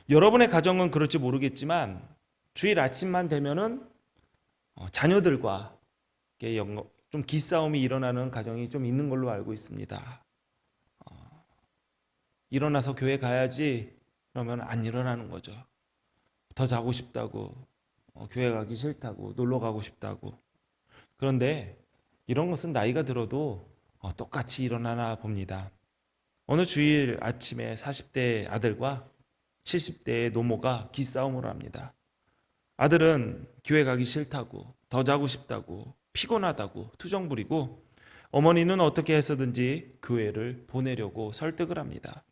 여러분의 가정은 그럴지 모르겠지만 주일 아침만 되면은 자녀들과 좀 기싸움이 일어나는 가정이 좀 있는 걸로 알고 있습니다. 일어나서 교회 가야지 그러면 안 일어나는 거죠. 더 자고 싶다고, 교회 가기 싫다고, 놀러 가고 싶다고. 그런데 이런 것은 나이가 들어도 똑같이 일어나나 봅니다. 어느 주일 아침에 40대 아들과 70대의 노모가 기싸움을 합니다. 아들은 교회 가기 싫다고, 더 자고 싶다고, 피곤하다고 투정 부리고, 어머니는 어떻게 해서든지 교회를 보내려고 설득을 합니다.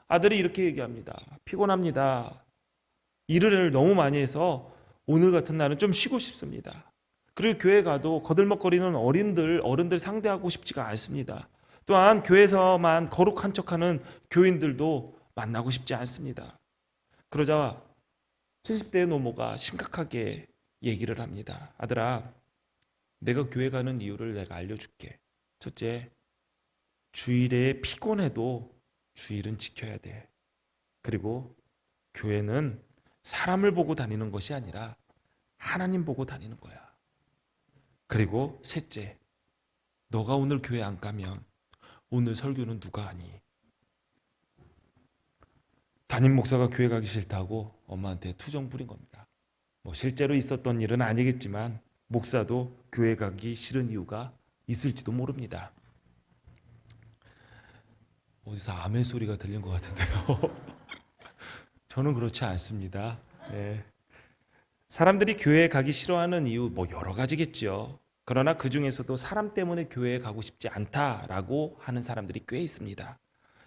아들이 이렇게 얘기합니다. 피곤합니다. 일을 너무 많이 해서 오늘 같은 날은 좀 쉬고 싶습니다. 그리고 교회 가도 거들먹거리는 어른들 상대하고 싶지가 않습니다. 또한 교회에서만 거룩한 척하는 교인들도 만나고 싶지 않습니다. 그러자 70대의 노모가 심각하게 얘기를 합니다. 아들아, 내가 교회 가는 이유를 내가 알려줄게. 첫째, 주일에 피곤해도 주일은 지켜야 돼. 그리고 교회는 사람을 보고 다니는 것이 아니라 하나님 보고 다니는 거야. 그리고 셋째, 너가 오늘 교회 안 가면 오늘 설교는 누가 하니? 담임 목사가 교회 가기 싫다고 엄마한테 투정 부린 겁니다. 실제로 있었던 일은 아니겠지만 목사도 교회 가기 싫은 이유가 있을지도 모릅니다. 어디서 아멘 소리가 들린 것 같은데요. 저는 그렇지 않습니다. 네. 사람들이 교회에 가기 싫어하는 이유 여러 가지겠죠. 그러나 그 중에서도 사람 때문에 교회에 가고 싶지 않다라고 하는 사람들이 꽤 있습니다.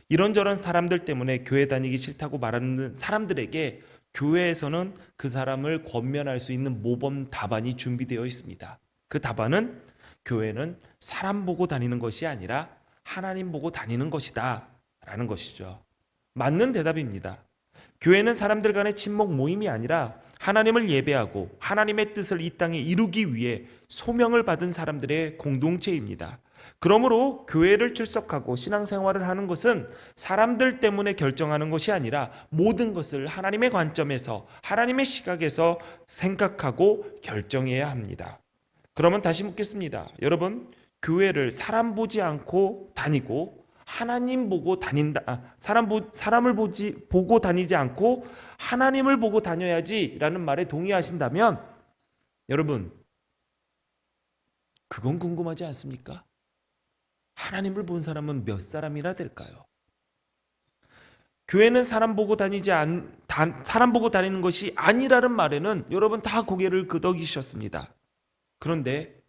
이런저런 사람들 때문에 교회 다니기 싫다고 말하는 사람들에게 교회에서는 그 사람을 권면할 수 있는 모범 답안이 준비되어 있습니다. 그 답안은 교회는 사람 보고 다니는 것이 아니라 하나님 보고 다니는 것이다 라는 것이죠. 맞는 대답입니다. 교회는 사람들 간의 친목 모임이 아니라 하나님을 예배하고 하나님의 뜻을 이 땅에 이루기 위해 소명을 받은 사람들의 공동체입니다. 그러므로 교회를 출석하고 신앙생활을 하는 것은 사람들 때문에 결정하는 것이 아니라 모든 것을 하나님의 관점에서 하나님의 시각에서 생각하고 결정해야 합니다. 그러면 다시 묻겠습니다. 여러분, 교회를 사람 보지 않고 다니고 하나님 보고 다닌다. 사람을 보고 다니지 않고 하나님을 보고 다녀야지라는 말에 동의하신다면 여러분, 그건 궁금하지 않습니까? 하나님을 본 사람은 몇 사람이나 될까요? 교회는 사람 보고 다니는 것이 아니라는 말에는 여러분 다 고개를 끄덕이셨습니다. 그런데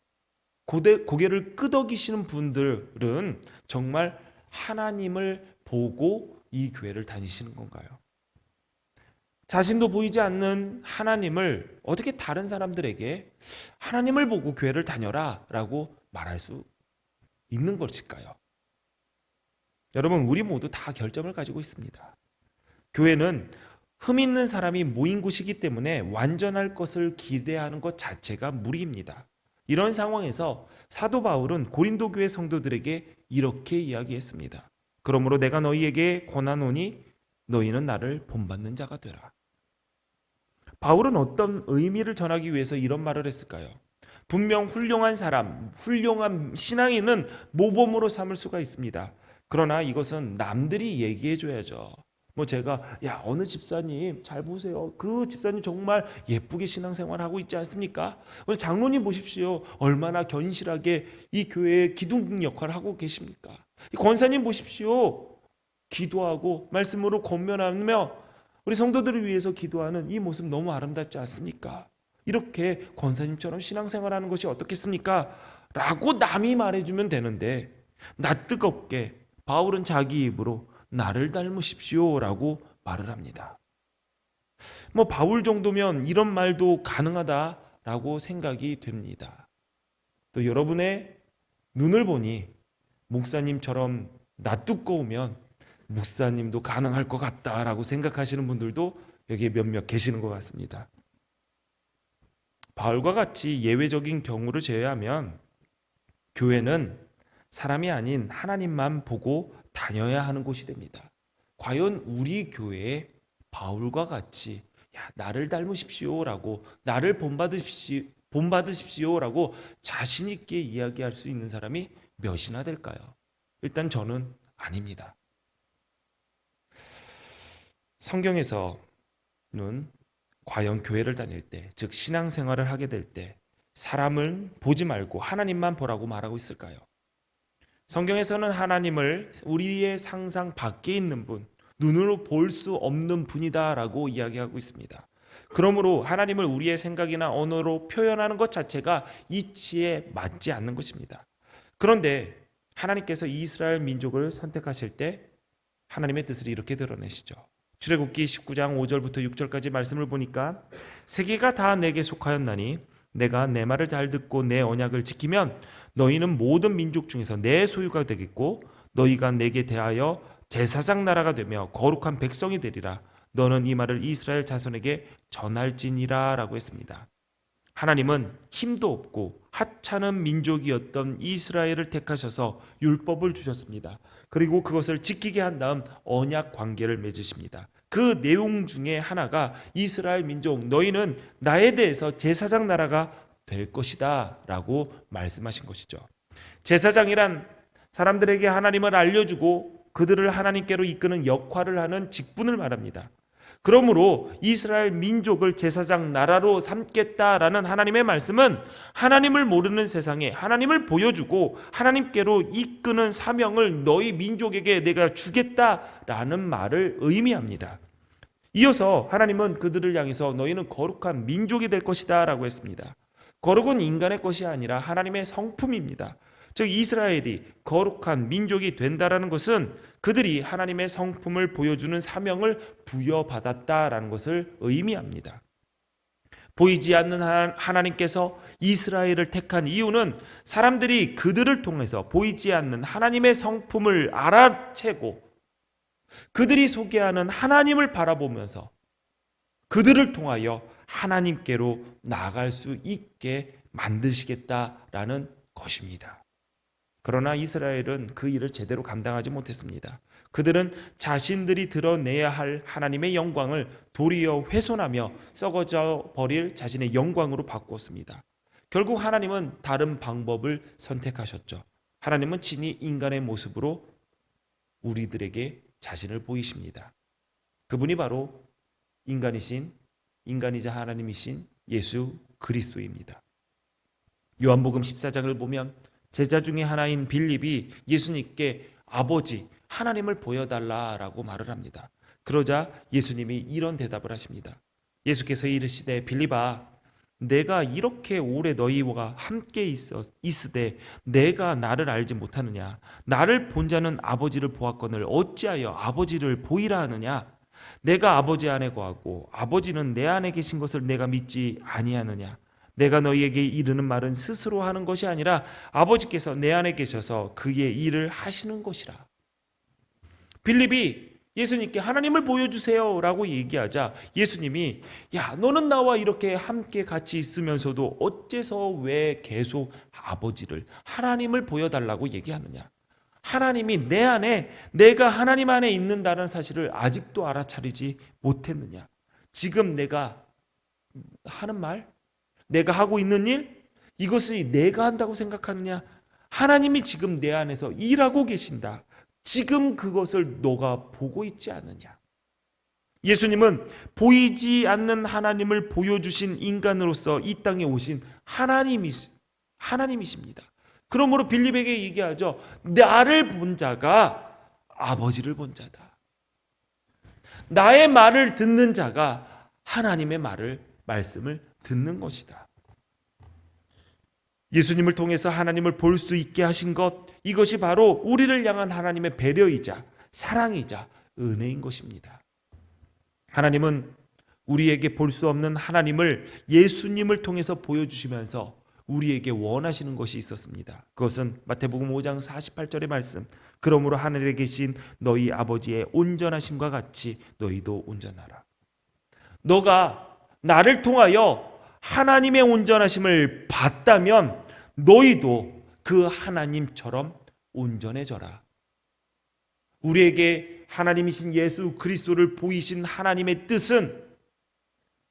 고개를 끄덕이시는 분들은 정말 하나님을 보고 이 교회를 다니시는 건가요? 자신도 보이지 않는 하나님을 어떻게 다른 사람들에게 하나님을 보고 교회를 다녀라 라고 말할 수 있는 것일까요? 여러분, 우리 모두 다 결점을 가지고 있습니다. 교회는 흠 있는 사람이 모인 곳이기 때문에 완전할 것을 기대하는 것 자체가 무리입니다. 이런 상황에서 사도 바울은 고린도 교회 성도들에게 이렇게 이야기했습니다. 그러므로 내가 너희에게 권하노니 너희는 나를 본받는 자가 되라. 바울은 어떤 의미를 전하기 위해서 이런 말을 했을까요? 분명 훌륭한 사람, 훌륭한 신앙인은 모범으로 삼을 수가 있습니다. 그러나 이것은 남들이 얘기해 줘야죠. 제가 어느 집사님 잘 보세요. 그 집사님 정말 예쁘게 신앙생활하고 있지 않습니까? 오늘 장로님 보십시오. 얼마나 견실하게 이 교회의 기둥 역할을 하고 계십니까? 이 권사님 보십시오. 기도하고 말씀으로 권면하며 우리 성도들을 위해서 기도하는 이 모습 너무 아름답지 않습니까? 이렇게 권사님처럼 신앙생활하는 것이 어떻겠습니까? 라고 남이 말해주면 되는데 낯뜨겁게 바울은 자기 입으로 나를 닮으십시오 라고 말을 합니다. 바울 정도면 이런 말도 가능하다라고 생각이 됩니다. 또 여러분의 눈을 보니 목사님처럼 낯두꺼우면 목사님도 가능할 것 같다라고 생각하시는 분들도 여기에 몇몇 계시는 것 같습니다. 바울과 같이 예외적인 경우를 제외하면 교회는 사람이 아닌 하나님만 보고 다녀야 하는 곳이 됩니다. 과연 우리 교회에 바울과 같이 나를 닮으십시오라고, 나를 본받으십시오라고 자신 있게 이야기할 수 있는 사람이 몇이나 될까요? 일단 저는 아닙니다. 성경에서는 과연 교회를 다닐 때, 즉 신앙생활을 하게 될 때 사람을 보지 말고 하나님만 보라고 말하고 있을까요? 성경에서는 하나님을 우리의 상상 밖에 있는 분, 눈으로 볼 수 없는 분이다라고 이야기하고 있습니다. 그러므로 하나님을 우리의 생각이나 언어로 표현하는 것 자체가 이치에 맞지 않는 것입니다. 그런데 하나님께서 이스라엘 민족을 선택하실 때 하나님의 뜻을 이렇게 드러내시죠. 출애굽기 19장 5절부터 6절까지 말씀을 보니까 세계가 다 내게 속하였나니 내가 내 말을 잘 듣고 내 언약을 지키면 너희는 모든 민족 중에서 내 소유가 되겠고 너희가 내게 대하여 제사장 나라가 되며 거룩한 백성이 되리라. 너는 이 말을 이스라엘 자손에게 전할지니라 라고 했습니다. 하나님은 힘도 없고 하찮은 민족이었던 이스라엘을 택하셔서 율법을 주셨습니다. 그리고 그것을 지키게 한 다음 언약 관계를 맺으십니다. 그 내용 중에 하나가 이스라엘 민족 너희는 나에 대해서 제사장 나라가 될 것이다 라고 말씀하신 것이죠. 제사장이란 사람들에게 하나님을 알려주고 그들을 하나님께로 이끄는 역할을 하는 직분을 말합니다. 그러므로 이스라엘 민족을 제사장 나라로 삼겠다라는 하나님의 말씀은 하나님을 모르는 세상에 하나님을 보여주고 하나님께로 이끄는 사명을 너희 민족에게 내가 주겠다라는 말을 의미합니다. 이어서 하나님은 그들을 향해서 너희는 거룩한 민족이 될 것이다 라고 했습니다. 거룩은 인간의 것이 아니라 하나님의 성품입니다. 즉 이스라엘이 거룩한 민족이 된다라는 것은 그들이 하나님의 성품을 보여주는 사명을 부여받았다라는 것을 의미합니다. 보이지 않는 하나님께서 이스라엘을 택한 이유는 사람들이 그들을 통해서 보이지 않는 하나님의 성품을 알아채고 그들이 소개하는 하나님을 바라보면서 그들을 통하여 하나님께로 나아갈 수 있게 만드시겠다라는 것입니다. 그러나 이스라엘은 그 일을 제대로 감당하지 못했습니다. 그들은 자신들이 드러내야 할 하나님의 영광을 도리어 훼손하며 썩어져 버릴 자신의 영광으로 바꾸었습니다. 결국 하나님은 다른 방법을 선택하셨죠. 하나님은 친히 인간의 모습으로 우리들에게 자신을 보이십니다. 그분이 바로 인간이자 하나님이신 예수 그리스도입니다. 요한복음 14장을 보면 제자 중에 하나인 빌립이 예수님께 아버지 하나님을 보여달라라고 말을 합니다. 그러자 예수님이 이런 대답을 하십니다. 예수께서 이르시되 빌립아 내가 이렇게 오래 너희와 함께 있으되 내가 나를 알지 못하느냐? 나를 본 자는 아버지를 보았거늘 어찌하여 아버지를 보이라 하느냐? 내가 아버지 안에 거하고 아버지는 내 안에 계신 것을 내가 믿지 아니하느냐? 내가 너희에게 이르는 말은 스스로 하는 것이 아니라 아버지께서 내 안에 계셔서 그의 일을 하시는 것이라. 빌립이 예수님께 하나님을 보여주세요 라고 얘기하자 예수님이 야 너는 나와 이렇게 함께 같이 있으면서도 어째서 왜 계속 아버지를 하나님을 보여달라고 얘기하느냐. 하나님이 내 안에 내가 하나님 안에 있는다는 사실을 아직도 알아차리지 못했느냐. 지금 내가 하는 말 내가 하고 있는 일 이것을 내가 한다고 생각하느냐. 하나님이 지금 내 안에서 일하고 계신다. 지금 그것을 너가 보고 있지 않느냐. 예수님은 보이지 않는 하나님을 보여주신 인간으로서 이 땅에 오신 하나님이십니다. 그러므로 빌립에게 얘기하죠. 나를 본 자가 아버지를 본 자다. 나의 말을 듣는 자가 하나님의 말씀을 듣는 것이다. 예수님을 통해서 하나님을 볼 수 있게 하신 것, 이것이 바로 우리를 향한 하나님의 배려이자 사랑이자 은혜인 것입니다. 하나님은 우리에게 볼 수 없는 하나님을 예수님을 통해서 보여주시면서 우리에게 원하시는 것이 있었습니다. 그것은 마태복음 5장 48절의 말씀, 그러므로 하늘에 계신 너희 아버지의 온전하심과 같이 너희도 온전하라. 너가 나를 통하여 하나님의 온전하심을 봤다면 너희도 그 하나님처럼 온전해져라. 우리에게 하나님이신 예수 그리스도를 보이신 하나님의 뜻은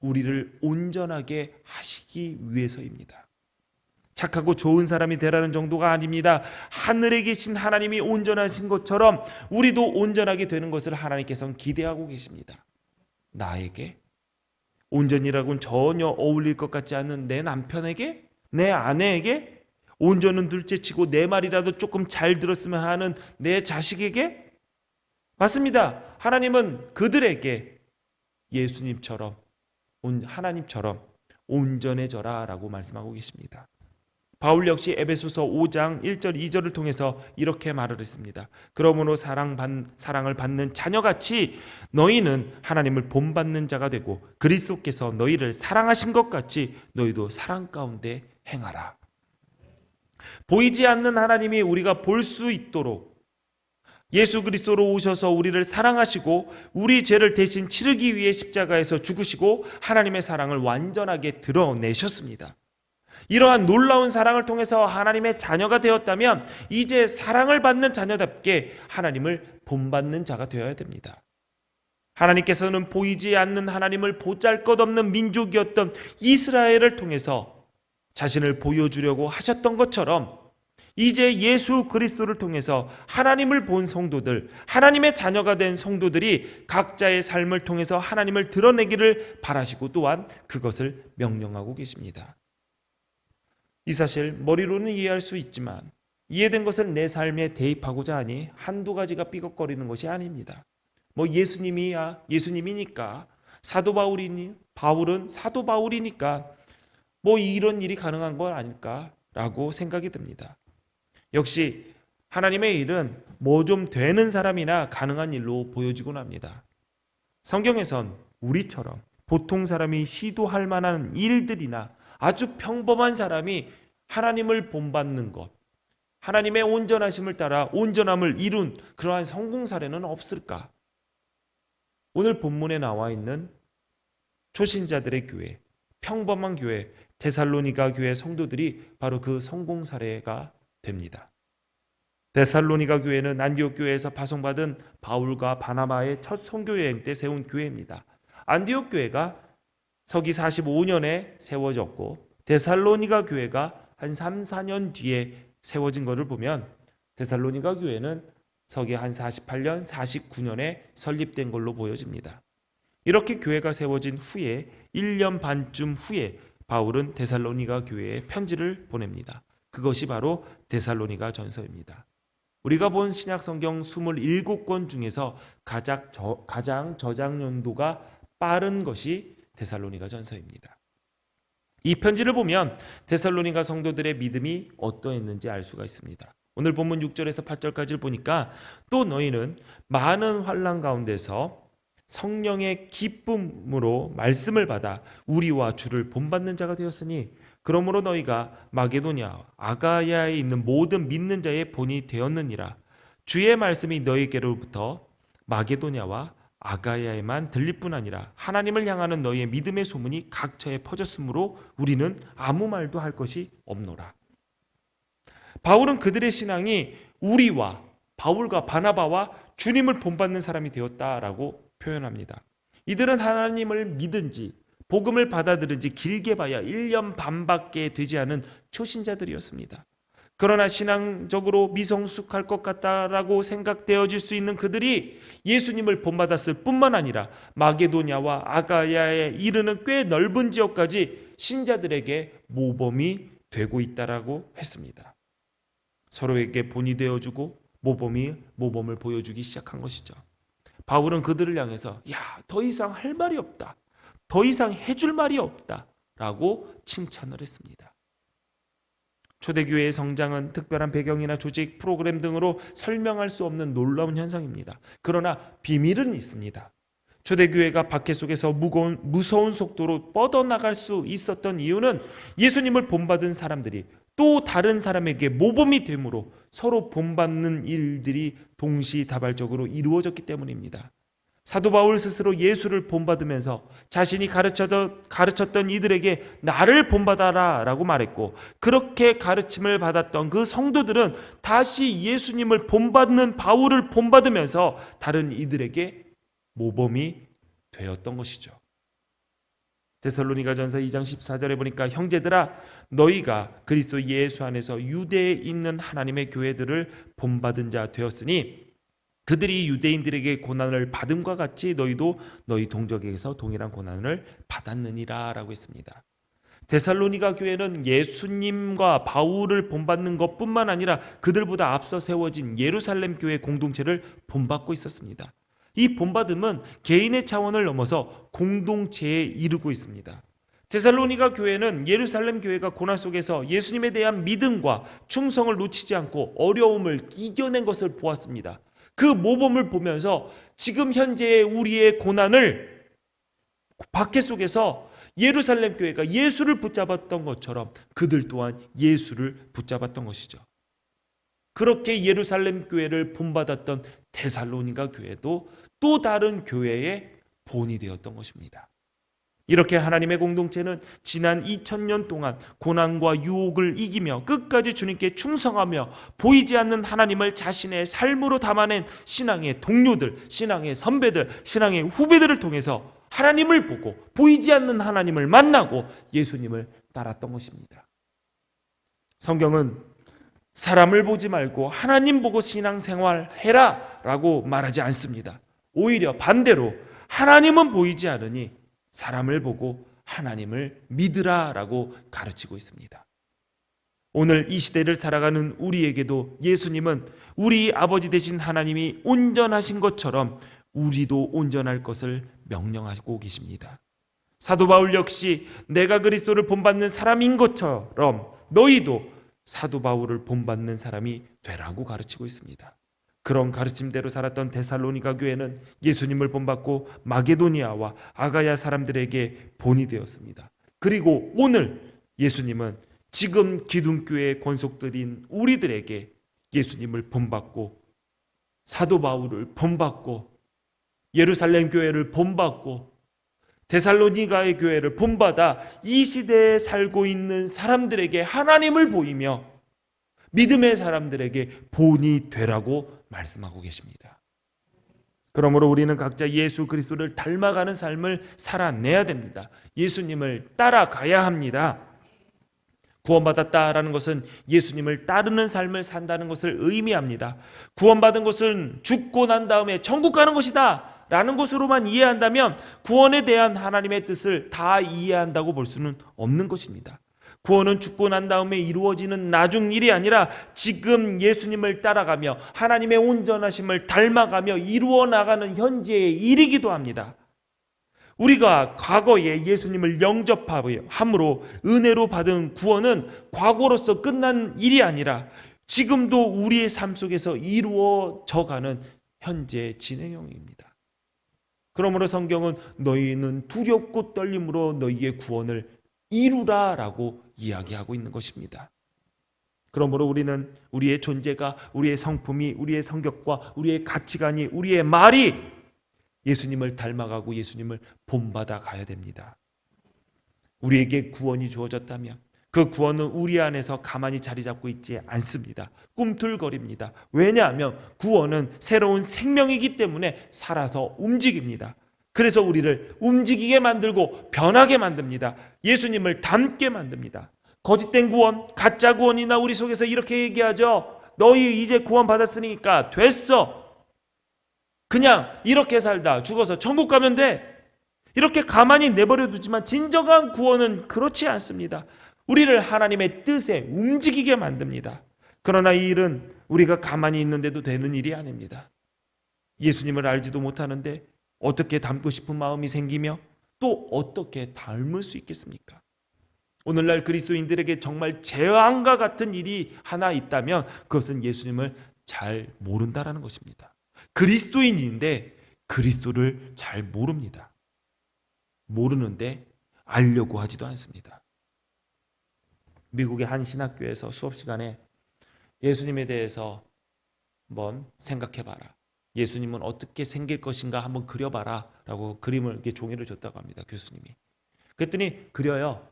우리를 온전하게 하시기 위해서입니다. 착하고 좋은 사람이 되라는 정도가 아닙니다. 하늘에 계신 하나님이 온전하신 것처럼 우리도 온전하게 되는 것을 하나님께서는 기대하고 계십니다. 나에게 온전이라고는 전혀 어울릴 것 같지 않은 내 남편에게, 내 아내에게, 온전은 둘째치고 내 말이라도 조금 잘 들었으면 하는 내 자식에게, 맞습니다. 하나님은 그들에게 예수님처럼, 하나님처럼 온전해져라 라고 말씀하고 계십니다. 바울 역시 에베소서 5장 1절 2절을 통해서 이렇게 말을 했습니다. 그러므로 사랑을 받는 자녀같이 너희는 하나님을 본받는 자가 되고 그리스도께서 너희를 사랑하신 것 같이 너희도 사랑 가운데 행하라. 보이지 않는 하나님이 우리가 볼 수 있도록 예수 그리스도로 오셔서 우리를 사랑하시고 우리 죄를 대신 치르기 위해 십자가에서 죽으시고 하나님의 사랑을 완전하게 드러내셨습니다. 이러한 놀라운 사랑을 통해서 하나님의 자녀가 되었다면 이제 사랑을 받는 자녀답게 하나님을 본받는 자가 되어야 됩니다. 하나님께서는 보이지 않는 하나님을 보잘것없는 민족이었던 이스라엘을 통해서 자신을 보여주려고 하셨던 것처럼 이제 예수 그리스도를 통해서 하나님을 본 성도들, 하나님의 자녀가 된 성도들이 각자의 삶을 통해서 하나님을 드러내기를 바라시고 또한 그것을 명령하고 계십니다. 이 사실 머리로는 이해할 수 있지만 이해된 것을 내 삶에 대입하고자 하니 한두 가지가 삐걱거리는 것이 아닙니다. 예수님이니까, 사도 바울은 사도 바울이니까 이런 일이 가능한 건 아닐까라고 생각이 듭니다. 역시 하나님의 일은 좀 되는 사람이나 가능한 일로 보여지곤 합니다. 성경에선 우리처럼 보통 사람이 시도할 만한 일들이나 아주 평범한 사람이 하나님을 본받는 것, 하나님의 온전하심을 따라 온전함을 이룬 그러한 성공 사례는 없을까? 오늘 본문에 나와 있는 초신자들의 교회, 평범한 교회, 데살로니가 교회 성도들이 바로 그 성공 사례가 됩니다. 데살로니가 교회는 안디옥 교회에서 파송받은 바울과 바나바의 첫 선교 여행 때 세운 교회입니다. 안디옥 교회가 서기 45년에 세워졌고 데살로니가 교회가 한 3, 4년 뒤에 세워진 것을 보면 데살로니가 교회는 서기 한 48년, 49년에 설립된 걸로 보여집니다. 이렇게 교회가 세워진 후에 1년 반쯤 후에 바울은 데살로니가 교회에 편지를 보냅니다. 그것이 바로 데살로니가 전서입니다. 우리가 본 신약 성경 27권 중에서 가장 저장 연도가 빠른 것이 데살로니가 전서입니다. 이 편지를 보면 데살로니가 성도들의 믿음이 어떠했는지 알 수가 있습니다. 오늘 본문 6절에서 8절까지를 보니까 또 너희는 많은 환난 가운데서 성령의 기쁨으로 말씀을 받아 우리와 주를 본받는 자가 되었으니 그러므로 너희가 마게도냐 아가야에 있는 모든 믿는 자의 본이 되었느니라. 주의 말씀이 너희에게로부터 마게도냐와 아가야에만 들릴 뿐 아니라 하나님을 향하는 너희의 믿음의 소문이 각처에 퍼졌으므로 우리는 아무 말도 할 것이 없노라. 바울은 그들의 신앙이 우리와 바울과 바나바와 주님을 본받는 사람이 되었다라고 표현합니다. 이들은 하나님을 믿은지 복음을 받아들은지 길게 봐야 1년 반밖에 되지 않은 초신자들이었습니다. 그러나 신앙적으로 미성숙할 것 같다라고 생각되어질 수 있는 그들이 예수님을 본받았을 뿐만 아니라 마게도냐와 아가야에 이르는 꽤 넓은 지역까지 신자들에게 모범이 되고 있다라고 했습니다. 서로에게 본이 되어주고 모범을 보여주기 시작한 것이죠. 바울은 그들을 향해서 더 이상 할 말이 없다, 더 이상 해줄 말이 없다 라고 칭찬을 했습니다. 초대교회의 성장은 특별한 배경이나 조직, 프로그램 등으로 설명할 수 없는 놀라운 현상입니다. 그러나 비밀은 있습니다. 초대교회가 박해 속에서 무서운 속도로 뻗어나갈 수 있었던 이유는 예수님을 본받은 사람들이 또 다른 사람에게 모범이 됨으로 서로 본받는 일들이 동시다발적으로 이루어졌기 때문입니다. 사도 바울 스스로 예수를 본받으면서 자신이 가르쳤던 이들에게 나를 본받아라 라고 말했고, 그렇게 가르침을 받았던 그 성도들은 다시 예수님을 본받는 바울을 본받으면서 다른 이들에게 모범이 되었던 것이죠. 데살로니가전서 2장 14절에 보니까 형제들아 너희가 그리스도 예수 안에서 유대에 있는 하나님의 교회들을 본받은 자 되었으니 그들이 유대인들에게 고난을 받음과 같이 너희도 너희 동족에게서 동일한 고난을 받았느니라 라고 했습니다. 데살로니가 교회는 예수님과 바울을 본받는 것뿐만 아니라 그들보다 앞서 세워진 예루살렘 교회 공동체를 본받고 있었습니다. 이 본받음은 개인의 차원을 넘어서 공동체에 이르고 있습니다. 데살로니가 교회는 예루살렘 교회가 고난 속에서 예수님에 대한 믿음과 충성을 놓치지 않고 어려움을 이겨낸 것을 보았습니다. 그 모범을 보면서 지금 현재의 우리의 고난을 박해 속에서 예루살렘 교회가 예수를 붙잡았던 것처럼 그들 또한 예수를 붙잡았던 것이죠. 그렇게 예루살렘 교회를 본받았던 데살로니가 교회도 또 다른 교회의 본이 되었던 것입니다. 이렇게 하나님의 공동체는 지난 2000년 동안 고난과 유혹을 이기며 끝까지 주님께 충성하며 보이지 않는 하나님을 자신의 삶으로 담아낸 신앙의 동료들, 신앙의 선배들, 신앙의 후배들을 통해서 하나님을 보고 보이지 않는 하나님을 만나고 예수님을 따랐던 것입니다. 성경은 사람을 보지 말고 하나님 보고 신앙생활해라 라고 말하지 않습니다. 오히려 반대로 하나님은 보이지 않으니 사람을 보고 하나님을 믿으라 라고 가르치고 있습니다. 오늘 이 시대를 살아가는 우리에게도 예수님은 우리 아버지 되신 하나님이 온전하신 것처럼 우리도 온전할 것을 명령하고 계십니다. 사도 바울 역시 내가 그리스도를 본받는 사람인 것처럼 너희도 사도 바울을 본받는 사람이 되라고 가르치고 있습니다. 그런 가르침대로 살았던 데살로니가 교회는 예수님을 본받고 마게도니아와 아가야 사람들에게 본이 되었습니다. 그리고 오늘 예수님은 지금 기둥교회의 권속들인 우리들에게 예수님을 본받고 사도 바울을 본받고 예루살렘 교회를 본받고 데살로니가의 교회를 본받아 이 시대에 살고 있는 사람들에게 하나님을 보이며 믿음의 사람들에게 본이 되라고 말씀하고 계십니다. 그러므로 우리는 각자 예수 그리스도를 닮아가는 삶을 살아내야 됩니다. 예수님을 따라가야 합니다. 구원받았다라는 것은 예수님을 따르는 삶을 산다는 것을 의미합니다. 구원받은 것은 죽고 난 다음에 천국 가는 것이다 라는 것으로만 이해한다면 구원에 대한 하나님의 뜻을 다 이해한다고 볼 수는 없는 것입니다. 구원은 죽고 난 다음에 이루어지는 나중 일이 아니라 지금 예수님을 따라가며 하나님의 온전하심을 닮아가며 이루어 나가는 현재의 일이기도 합니다. 우리가 과거에 예수님을 영접함으로 은혜로 받은 구원은 과거로서 끝난 일이 아니라 지금도 우리의 삶 속에서 이루어져가는 현재 진행형입니다. 그러므로 성경은 너희는 두렵고 떨림으로 너희의 구원을 이루라라고 이야기하고 있는 것입니다. 그러므로 우리는 우리의 존재가, 우리의 성품이, 우리의 성격과 우리의 가치관이, 우리의 말이 예수님을 닮아가고 예수님을 본받아 가야 됩니다. 우리에게 구원이 주어졌다면 그 구원은 우리 안에서 가만히 자리 잡고 있지 않습니다. 꿈틀거립니다. 왜냐하면 구원은 새로운 생명이기 때문에 살아서 움직입니다. 그래서 우리를 움직이게 만들고 변하게 만듭니다. 예수님을 닮게 만듭니다. 거짓된 구원, 가짜 구원이나 우리 속에서 이렇게 얘기하죠. 너희 이제 구원 받았으니까 됐어. 그냥 이렇게 살다 죽어서 천국 가면 돼. 이렇게 가만히 내버려 두지만 진정한 구원은 그렇지 않습니다. 우리를 하나님의 뜻에 움직이게 만듭니다. 그러나 이 일은 우리가 가만히 있는데도 되는 일이 아닙니다. 예수님을 알지도 못하는데 어떻게 닮고 싶은 마음이 생기며 또 어떻게 닮을 수 있겠습니까? 오늘날 그리스도인들에게 정말 재앙과 같은 일이 하나 있다면 그것은 예수님을 잘 모른다라는 것입니다. 그리스도인인데 그리스도를 잘 모릅니다. 모르는데 알려고 하지도 않습니다. 미국의 한 신학교에서 수업 시간에 예수님에 대해서 한번 생각해봐라. 예수님은 어떻게 생길 것인가 한번 그려봐라 라고 그림을 이렇게 종이를 줬다고 합니다. 교수님이. 그랬더니 그려요.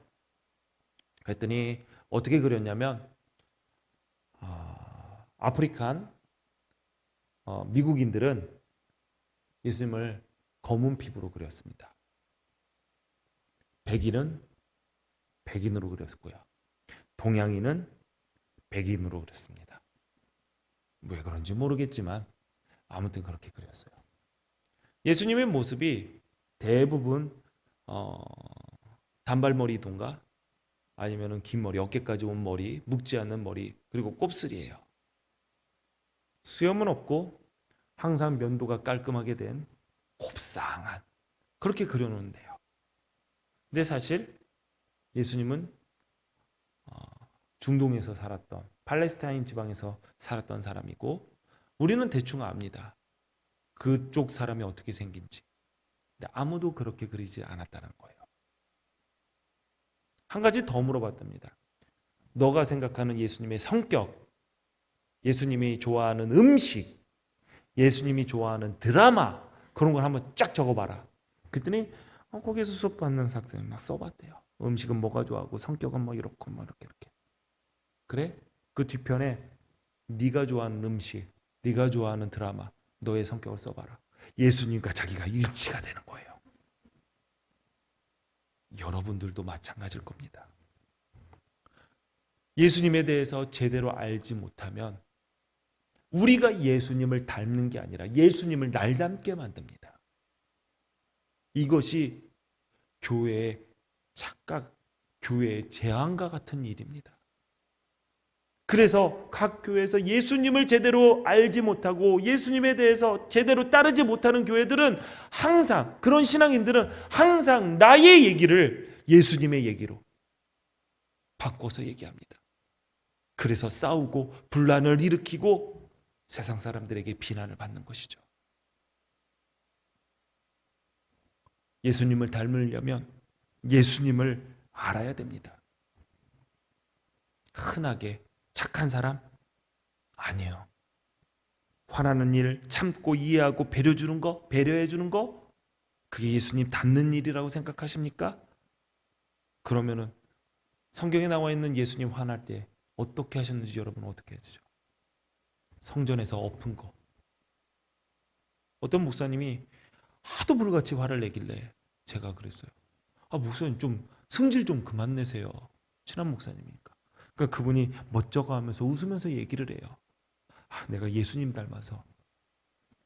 그랬더니 어떻게 그렸냐면 아프리칸 미국인들은 예수님을 검은 피부로 그렸습니다. 백인은 백인으로 그렸고요. 동양인은 백인으로 그렸습니다. 왜 그런지 모르겠지만 아무튼 그렇게 그렸어요. 예수님의 모습이 대부분 단발머리든가 아니면은 긴 머리, 어깨까지 온 머리, 묵지 않는 머리, 그리고 곱슬이에요. 수염은 없고 항상 면도가 깔끔하게 된 곱상한, 그렇게 그려놓는데요. 근데 사실 예수님은 중동에서 살았던, 팔레스타인 지방에서 살았던 사람이고, 우리는 대충 압니다. 그쪽 사람이 어떻게 생긴지. 근데 아무도 그렇게 그리지 않았다는 거예요. 한 가지 더 물어봤답니다. 너가 생각하는 예수님의 성격, 예수님이 좋아하는 음식, 예수님이 좋아하는 드라마, 그런 걸 한번 쫙 적어봐라. 그랬더니 거기서 수업 받는 학생이 막 써봤대요. 음식은 뭐가 좋아하고 성격은 뭐 이렇고 뭐 이렇게. 그래? 그 뒤편에 네가 좋아하는 음식, 네가 좋아하는 드라마, 너의 성격을 써봐라. 예수님과 자기가 일치가 되는 거예요. 여러분들도 마찬가지일 겁니다. 예수님에 대해서 제대로 알지 못하면 우리가 예수님을 닮는 게 아니라 예수님을 날 닮게 만듭니다. 이것이 교회의 착각, 교회의 재앙과 같은 일입니다. 그래서 각 교회에서 예수님을 제대로 알지 못하고 예수님에 대해서 제대로 따르지 못하는 교회들은 항상, 그런 신앙인들은 항상 나의 얘기를 예수님의 얘기로 바꿔서 얘기합니다. 그래서 싸우고 분란을 일으키고 세상 사람들에게 비난을 받는 것이죠. 예수님을 닮으려면 예수님을 알아야 됩니다. 흔하게 착한 사람? 아니에요. 화나는 일 참고 이해하고 배려해 주는 거, 그게 예수님 닮는 일이라고 생각하십니까? 그러면은 성경에 나와 있는 예수님 화날 때 어떻게 하셨는지 여러분 어떻게 해주죠? 성전에서 엎은 거. 어떤 목사님이 하도 불같이 화를 내길래 제가 그랬어요. 목사님 좀 성질 좀 그만 내세요. 친한 목사님이니까. 그러니까 그분이 멋쩍어 하면서 웃으면서 얘기를 해요. 내가 예수님 닮아서.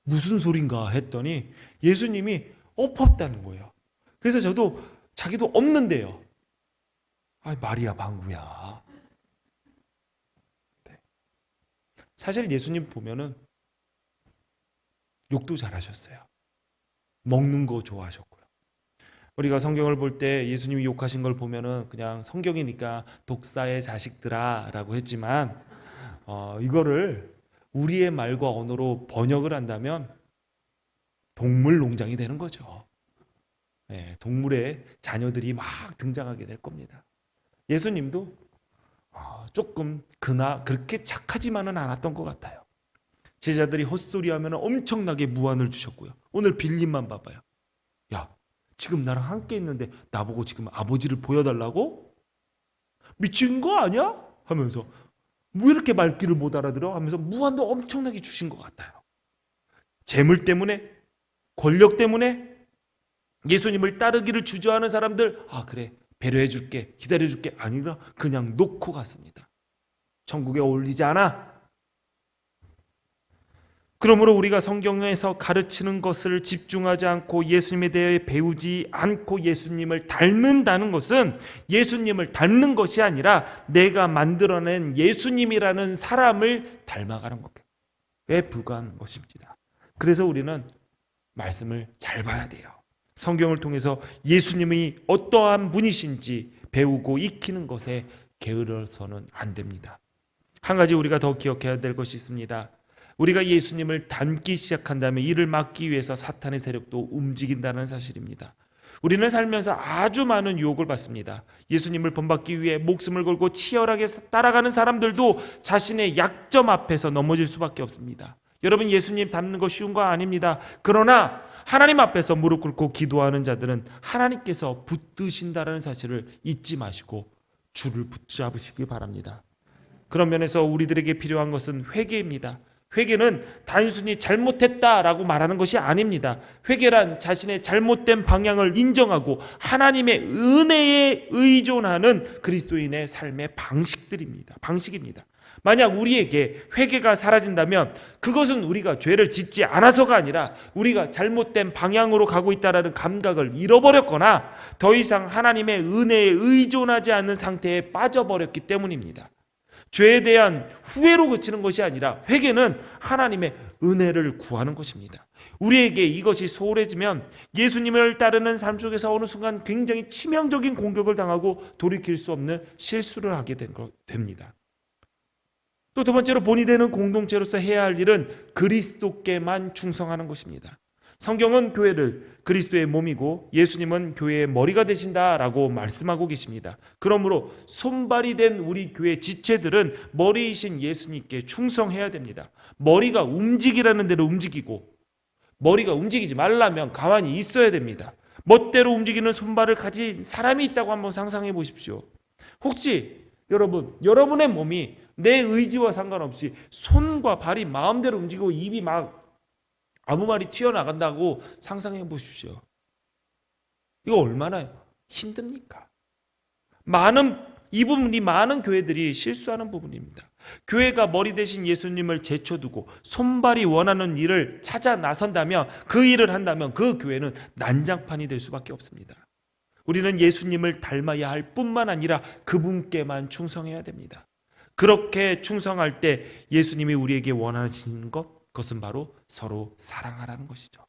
무슨 소린가 했더니 예수님이 엎었다는 거예요. 그래서 저도 자기도 없는데요. 말이야 방구야. 네. 사실 예수님 보면은 욕도 잘하셨어요. 먹는 거 좋아하셨고요. 우리가 성경을 볼 때 예수님이 욕하신 걸 보면은 그냥 성경이니까 독사의 자식들아 라고 했지만 이거를 우리의 말과 언어로 번역을 한다면 동물 농장이 되는 거죠. 네, 동물의 자녀들이 막 등장하게 될 겁니다. 예수님도 조금 그렇게 착하지만은 않았던 것 같아요. 제자들이 헛소리하면 엄청나게 무한을 주셨고요. 오늘 빌림만 봐봐요. 야, 지금 나랑 함께 있는데 나보고 지금 아버지를 보여달라고? 미친 거 아니야? 하면서 왜 이렇게 말귀를 못 알아들어? 하면서 무한도 엄청나게 주신 것 같아요. 재물 때문에, 권력 때문에 예수님을 따르기를 주저하는 사람들, 그래 배려해 줄게, 기다려 줄게 아니라 그냥 놓고 갔습니다. 천국에 어울리지 않아. 그러므로 우리가 성경에서 가르치는 것을 집중하지 않고 예수님에 대해 배우지 않고 예수님을 닮는다는 것은 예수님을 닮는 것이 아니라 내가 만들어낸 예수님이라는 사람을 닮아가는 것에 불과한 것입니다. 그래서 우리는 말씀을 잘 봐야 돼요. 성경을 통해서 예수님이 어떠한 분이신지 배우고 익히는 것에 게을러서는 안 됩니다. 한 가지 우리가 더 기억해야 될 것이 있습니다. 우리가 예수님을 닮기 시작한다면 이를 막기 위해서 사탄의 세력도 움직인다는 사실입니다. 우리는 살면서 아주 많은 유혹을 받습니다. 예수님을 본받기 위해 목숨을 걸고 치열하게 따라가는 사람들도 자신의 약점 앞에서 넘어질 수밖에 없습니다. 여러분, 예수님 닮는 거 쉬운 거 아닙니다. 그러나 하나님 앞에서 무릎 꿇고 기도하는 자들은 하나님께서 붙드신다는 사실을 잊지 마시고 줄을 붙잡으시기 바랍니다. 그런 면에서 우리들에게 필요한 것은 회개입니다. 회개는 단순히 잘못했다라고 말하는 것이 아닙니다. 회개란 자신의 잘못된 방향을 인정하고 하나님의 은혜에 의존하는 그리스도인의 삶의 방식입니다. 만약 우리에게 회개가 사라진다면 그것은 우리가 죄를 짓지 않아서가 아니라 우리가 잘못된 방향으로 가고 있다는 감각을 잃어버렸거나 더 이상 하나님의 은혜에 의존하지 않는 상태에 빠져버렸기 때문입니다. 죄에 대한 후회로 그치는 것이 아니라 회개는 하나님의 은혜를 구하는 것입니다. 우리에게 이것이 소홀해지면 예수님을 따르는 삶 속에서 어느 순간 굉장히 치명적인 공격을 당하고 돌이킬 수 없는 실수를 하게 됩니다. 또 두 번째로 본이 되는 공동체로서 해야 할 일은 그리스도께만 충성하는 것입니다. 성경은 교회를 그리스도의 몸이고 예수님은 교회의 머리가 되신다라고 말씀하고 계십니다. 그러므로 손발이 된 우리 교회 지체들은 머리이신 예수님께 충성해야 됩니다. 머리가 움직이라는 대로 움직이고 머리가 움직이지 말라면 가만히 있어야 됩니다. 멋대로 움직이는 손발을 가진 사람이 있다고 한번 상상해 보십시오. 혹시 여러분의 몸이 내 의지와 상관없이 손과 발이 마음대로 움직이고 입이 막 아무 말이 튀어나간다고 상상해 보십시오. 이거 얼마나 힘듭니까? 이 부분이 많은 교회들이 실수하는 부분입니다. 교회가 머리 대신 예수님을 제쳐두고 손발이 원하는 일을 찾아 나선다면, 그 일을 한다면 그 교회는 난장판이 될 수밖에 없습니다. 우리는 예수님을 닮아야 할 뿐만 아니라 그분께만 충성해야 됩니다. 그렇게 충성할 때 예수님이 우리에게 원하시는 그것은 바로 서로 사랑하라는 것이죠.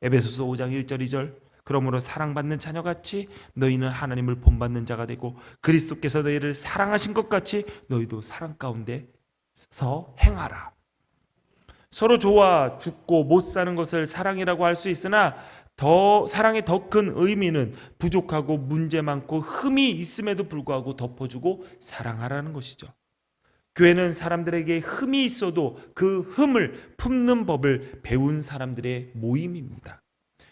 에베소서 5장 1절 2절 그러므로 사랑받는 자녀같이 너희는 하나님을 본받는 자가 되고 그리스도께서 너희를 사랑하신 것 같이 너희도 사랑 가운데서 행하라. 서로 좋아 죽고 못 사는 것을 사랑이라고 할 수 있으나 사랑의 더 큰 의미는 부족하고 문제 많고 흠이 있음에도 불구하고 덮어주고 사랑하라는 것이죠. 교회는 사람들에게 흠이 있어도 그 흠을 품는 법을 배운 사람들의 모임입니다.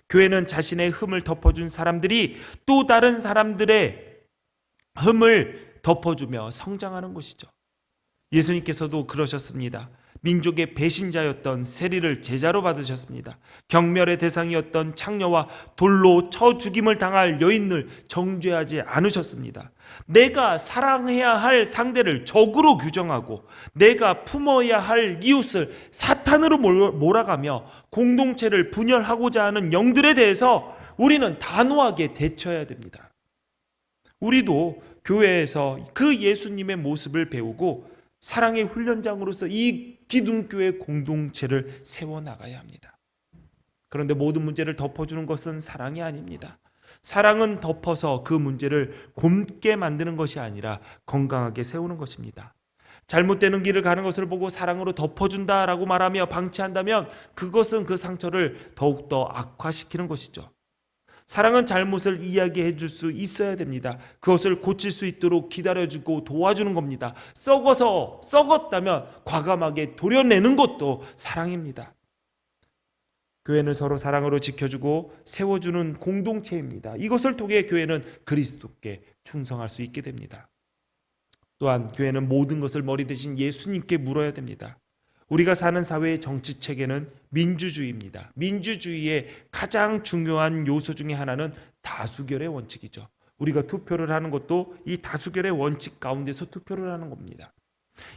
교회는 자신의 흠을 덮어준 사람들이 또 다른 사람들의 흠을 덮어주며 성장하는 것이죠. 예수님께서도 그러셨습니다. 민족의 배신자였던 세리를 제자로 받으셨습니다. 경멸의 대상이었던 창녀와 돌로 쳐 죽임을 당할 여인을 정죄하지 않으셨습니다. 내가 사랑해야 할 상대를 적으로 규정하고 내가 품어야 할 이웃을 사탄으로 몰아가며 공동체를 분열하고자 하는 영들에 대해서 우리는 단호하게 대처해야 됩니다. 우리도 교회에서 그 예수님의 모습을 배우고 사랑의 훈련장으로서 이 기둥교회 공동체를 세워나가야 합니다. 그런데 모든 문제를 덮어주는 것은 사랑이 아닙니다. 사랑은 덮어서 그 문제를 곪게 만드는 것이 아니라 건강하게 세우는 것입니다. 잘못되는 길을 가는 것을 보고 사랑으로 덮어준다라고 말하며 방치한다면 그것은 그 상처를 더욱더 악화시키는 것이죠. 사랑은 잘못을 이야기해 줄 수 있어야 됩니다. 그것을 고칠 수 있도록 기다려주고 도와주는 겁니다. 썩었다면 과감하게 도려내는 것도 사랑입니다. 교회는 서로 사랑으로 지켜주고 세워주는 공동체입니다. 이것을 통해 교회는 그리스도께 충성할 수 있게 됩니다. 또한 교회는 모든 것을 머리 대신 예수님께 물어야 됩니다. 우리가 사는 사회의 정치 체계는 민주주의입니다. 민주주의의 가장 중요한 요소 중에 하나는 다수결의 원칙이죠. 우리가 투표를 하는 것도 이 다수결의 원칙 가운데서 투표를 하는 겁니다.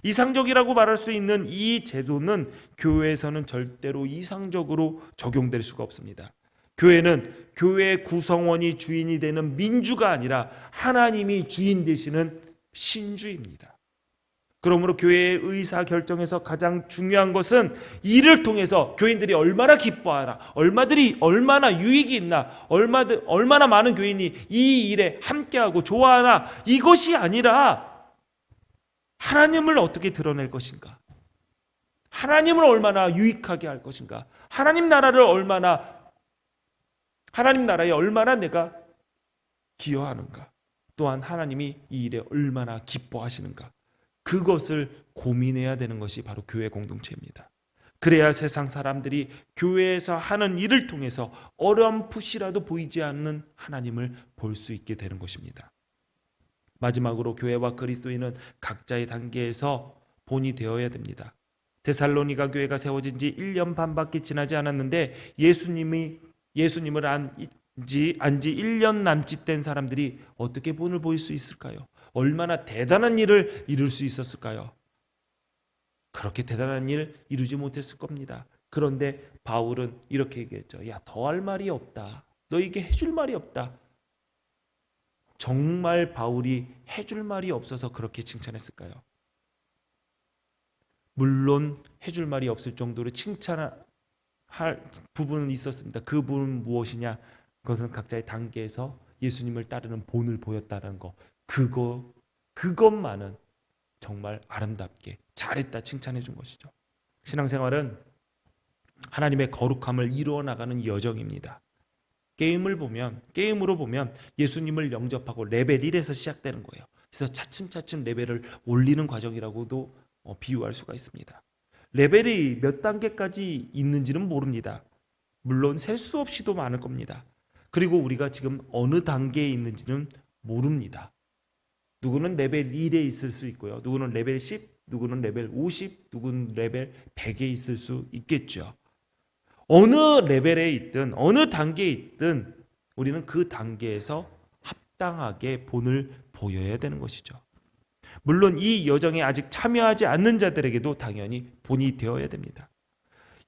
이상적이라고 말할 수 있는 이 제도는 교회에서는 절대로 이상적으로 적용될 수가 없습니다. 교회는 교회 구성원이 주인이 되는 민주가 아니라 하나님이 주인 되시는 신주입니다. 그러므로 교회의 의사 결정에서 가장 중요한 것은 이를 통해서 교인들이 얼마나 기뻐하나, 얼마나 유익이 있나, 얼마나 많은 교인이 이 일에 함께하고 좋아하나, 이것이 아니라 하나님을 어떻게 드러낼 것인가, 하나님을 얼마나 유익하게 할 것인가, 하나님 나라에 얼마나 내가 기여하는가, 또한 하나님이 이 일에 얼마나 기뻐하시는가, 그것을 고민해야 되는 것이 바로 교회 공동체입니다. 그래야 세상 사람들이 교회에서 하는 일을 통해서 어렴풋이라도 보이지 않는 하나님을 볼 수 있게 되는 것입니다. 마지막으로 교회와 그리스도인은 각자의 단계에서 본이 되어야 됩니다. 데살로니가 교회가 세워진 지 1년 반밖에 지나지 않았는데 예수님을 안지 1년 남짓 된 사람들이 어떻게 본을 보일 수 있을까요? 얼마나 대단한 일을 이룰 수 있었을까요? 그렇게 대단한 일 이루지 못했을 겁니다. 그런데 바울은 이렇게 얘기했죠. 야, 더할 말이 없다. 너에게 해줄 말이 없다. 정말 바울이 해줄 말이 없어서 그렇게 칭찬했을까요? 물론 해줄 말이 없을 정도로 칭찬할 부분은 있었습니다. 그 부분은 무엇이냐? 그것은 각자의 단계에서 예수님을 따르는 본을 보였다는 거. 그것만은 정말 아름답게 잘했다 칭찬해 준 것이죠. 신앙생활은 하나님의 거룩함을 이루어 나가는 여정입니다. 게임으로 보면 예수님을 영접하고 레벨 1에서 시작되는 거예요. 그래서 차츰차츰 레벨을 올리는 과정이라고도 비유할 수가 있습니다. 레벨이 몇 단계까지 있는지는 모릅니다. 물론 셀 수 없이도 많을 겁니다. 그리고 우리가 지금 어느 단계에 있는지는 모릅니다. 누구는 레벨 1에 있을 수 있고요. 누구는 레벨 10, 누구는 레벨 50, 누구는 레벨 100에 있을 수 있겠죠. 어느 레벨에 있든 어느 단계에 있든 우리는 그 단계에서 합당하게 본을 보여야 되는 것이죠. 물론 이 여정에 아직 참여하지 않는 자들에게도 당연히 본이 되어야 됩니다.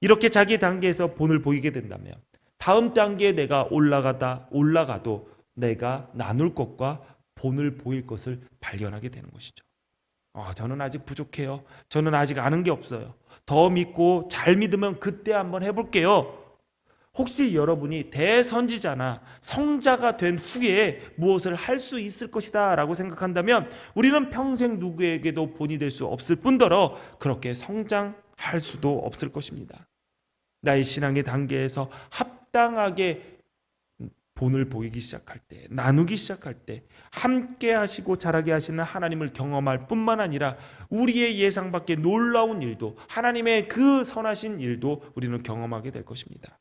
이렇게 자기 단계에서 본을 보이게 된다면 다음 단계에 내가 올라가도 내가 나눌 것과 본을 보일 것을 발견하게 되는 것이죠. 저는 아직 부족해요. 저는 아직 아는 게 없어요. 더 믿고 잘 믿으면 그때 한번 해볼게요. 혹시 여러분이 대선지자나 성자가 된 후에 무엇을 할 수 있을 것이다 라고 생각한다면 우리는 평생 누구에게도 본이 될 수 없을 뿐더러 그렇게 성장할 수도 없을 것입니다. 나의 신앙의 단계에서 합당하게 본을 보이기 시작할 때, 나누기 시작할 때 함께 하시고 자라게 하시는 하나님을 경험할 뿐만 아니라 우리의 예상 밖의 놀라운 일도, 하나님의 그 선하신 일도 우리는 경험하게 될 것입니다.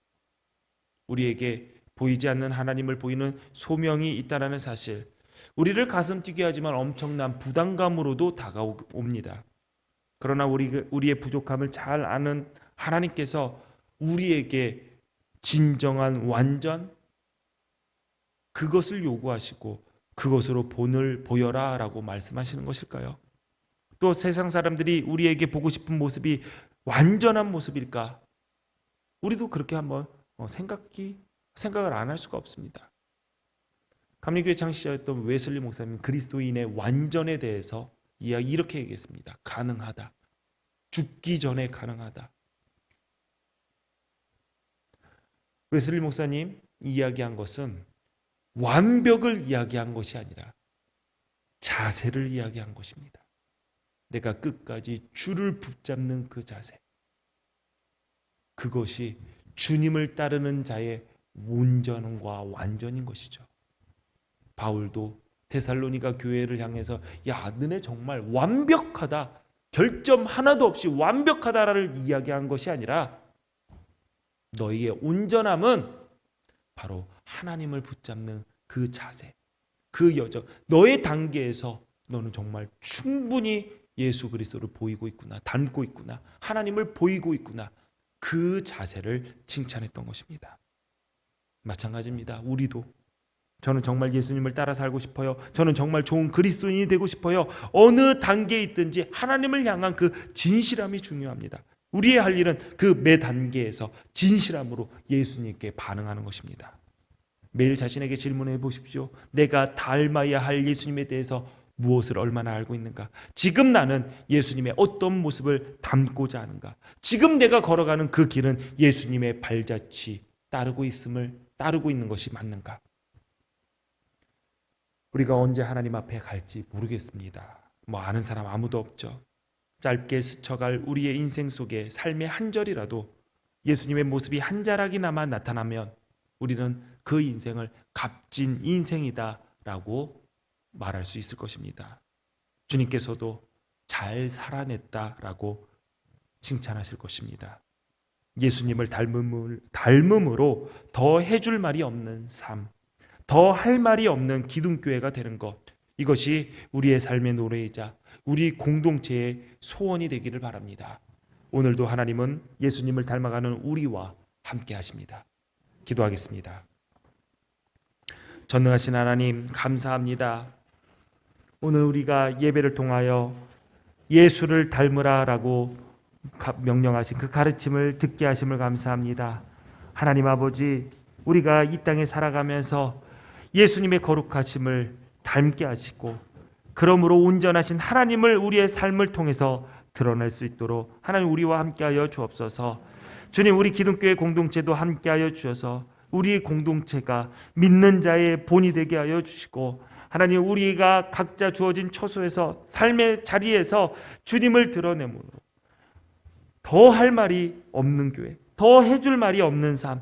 우리에게 보이지 않는 하나님을 보이는 소명이 있다는 사실, 우리를 가슴 뛰게 하지만 엄청난 부담감으로도 다가옵니다. 그러나 우리의 부족함을 잘 아는 하나님께서 우리에게 진정한 완전, 그것을 요구하시고 그것으로 본을 보여라 라고 말씀하시는 것일까요? 또 세상 사람들이 우리에게 보고 싶은 모습이 완전한 모습일까? 우리도 그렇게 한번 생각을 안 할 수가 없습니다. 감리교회 창시자였던 웨슬리 목사님 그리스도인의 완전에 대해서 이렇게 얘기했습니다. 가능하다. 죽기 전에 가능하다. 웨슬리 목사님 이야기한 것은 완벽을 이야기한 것이 아니라 자세를 이야기한 것입니다. 내가 끝까지 줄을 붙잡는 그 자세. 그것이 주님을 따르는 자의 온전과 완전인 것이죠. 바울도 데살로니가 교회를 향해서 야, 너네 정말 완벽하다. 결점 하나도 없이 완벽하다를 이야기한 것이 아니라 너희의 온전함은 바로 하나님을 붙잡는 그 자세, 그 여정, 너의 단계에서 너는 정말 충분히 예수 그리스도를 보이고 있구나, 닮고 있구나, 하나님을 보이고 있구나, 그 자세를 칭찬했던 것입니다. 마찬가지입니다. 우리도 저는 정말 예수님을 따라 살고 싶어요. 저는 정말 좋은 그리스도인이 되고 싶어요. 어느 단계에 있든지 하나님을 향한 그 진실함이 중요합니다. 우리의 할 일은 그 매 단계에서 진실함으로 예수님께 반응하는 것입니다. 매일 자신에게 질문해 보십시오. 내가 닮아야 할 예수님에 대해서 무엇을 얼마나 알고 있는가? 지금 나는 예수님의 어떤 모습을 닮고자 하는가? 지금 내가 걸어가는 그 길은 예수님의 발자취 따르고 있는 것이 맞는가? 우리가 언제 하나님 앞에 갈지 모르겠습니다. 아는 사람 아무도 없죠. 짧게 스쳐갈 우리의 인생 속에 삶의 한 절이라도 예수님의 모습이 한 자락이나마 나타나면 우리는 그 인생을 값진 인생이다라고 말할 수 있을 것입니다. 주님께서도 잘 살아냈다라고 칭찬하실 것입니다. 예수님을 닮음으로 더 해줄 말이 없는 삶, 더 할 말이 없는 기둥교회가 되는 것, 이것이 우리의 삶의 노래이자 우리 공동체의 소원이 되기를 바랍니다. 오늘도 하나님은 예수님을 닮아가는 우리와 함께 하십니다. 기도하겠습니다. 전능하신 하나님, 감사합니다. 오늘 우리가 예배를 통하여 예수를 닮으라라고 명령하신 그 가르침을 듣게 하심을 감사합니다. 하나님 아버지, 우리가 이 땅에 살아가면서 예수님의 거룩하심을 닮게 하시고, 그러므로 온전하신 하나님을 우리의 삶을 통해서 드러낼 수 있도록 하나님 우리와 함께하여 주옵소서. 주님, 우리 기독교회 공동체도 함께하여 주셔서 우리 공동체가 믿는 자의 본이 되게 하여 주시고, 하나님 우리가 각자 주어진 처소에서 삶의 자리에서 주님을 드러내므로 더 할 말이 없는 교회, 더 해줄 말이 없는 삶,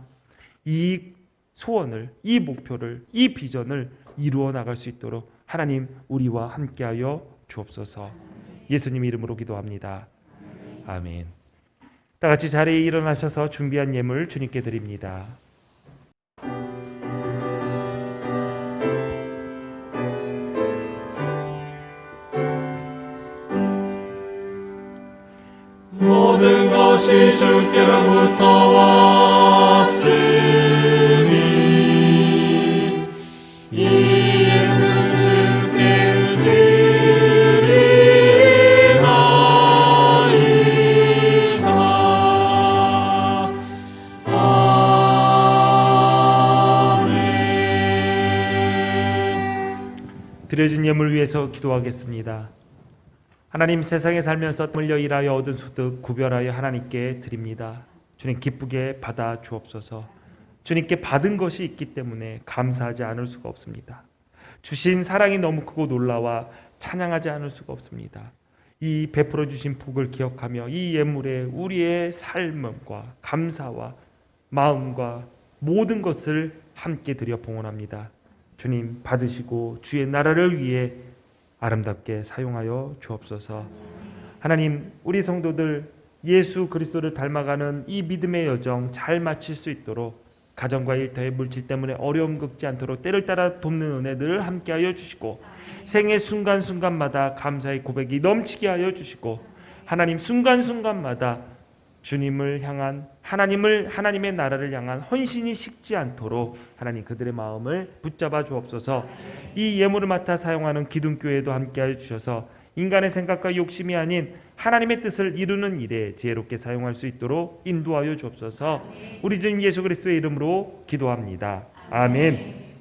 이 소원을, 이 목표를, 이 비전을 이루어 나갈 수 있도록 하나님 우리와 함께하여 주옵소서. 예수님 이름으로 기도합니다. 아멘. 다 같이 자리에 일어나셔서 준비한 예물 주님께 드립니다. 모든 것이 주께로부터 왔으니 이 예물을 주께 드리나이다. 아멘. 드려진 예물 위해서 기도하겠습니다. 하나님, 세상에 살면서 물려 일하여 얻은 소득 구별하여 하나님께 드립니다. 주님, 기쁘게 받아 주옵소서. 주님께 받은 것이 있기 때문에 감사하지 않을 수가 없습니다. 주신 사랑이 너무 크고 놀라워 찬양하지 않을 수가 없습니다. 이 베풀어 주신 복을 기억하며 이 예물에 우리의 삶과 감사와 마음과 모든 것을 함께 드려 봉헌합니다. 주님, 받으시고 주의 나라를 위해 아름답게 사용하여 주옵소서. 하나님, 우리 성도들 예수 그리스도를 닮아가는 이 믿음의 여정 잘 마칠 수 있도록 가정과 일터의 물질 때문에 어려움 겪지 않도록 때를 따라 돕는 은혜 늘 함께하여 주시고, 생애 순간순간마다 감사의 고백이 넘치게 하여 주시고, 하나님 순간순간마다 주님을 향한 하나님의 나라를 향한 헌신이 식지 않도록 하나님 그들의 마음을 붙잡아 주옵소서. 이 예물을 맡아 사용하는 기둥교회도 함께하여 주셔서 인간의 생각과 욕심이 아닌 하나님의 뜻을 이루는 일에 지혜롭게 사용할 수 있도록 인도하여 주옵소서. 우리 주님 예수 그리스도의 이름으로 기도합니다. 아멘.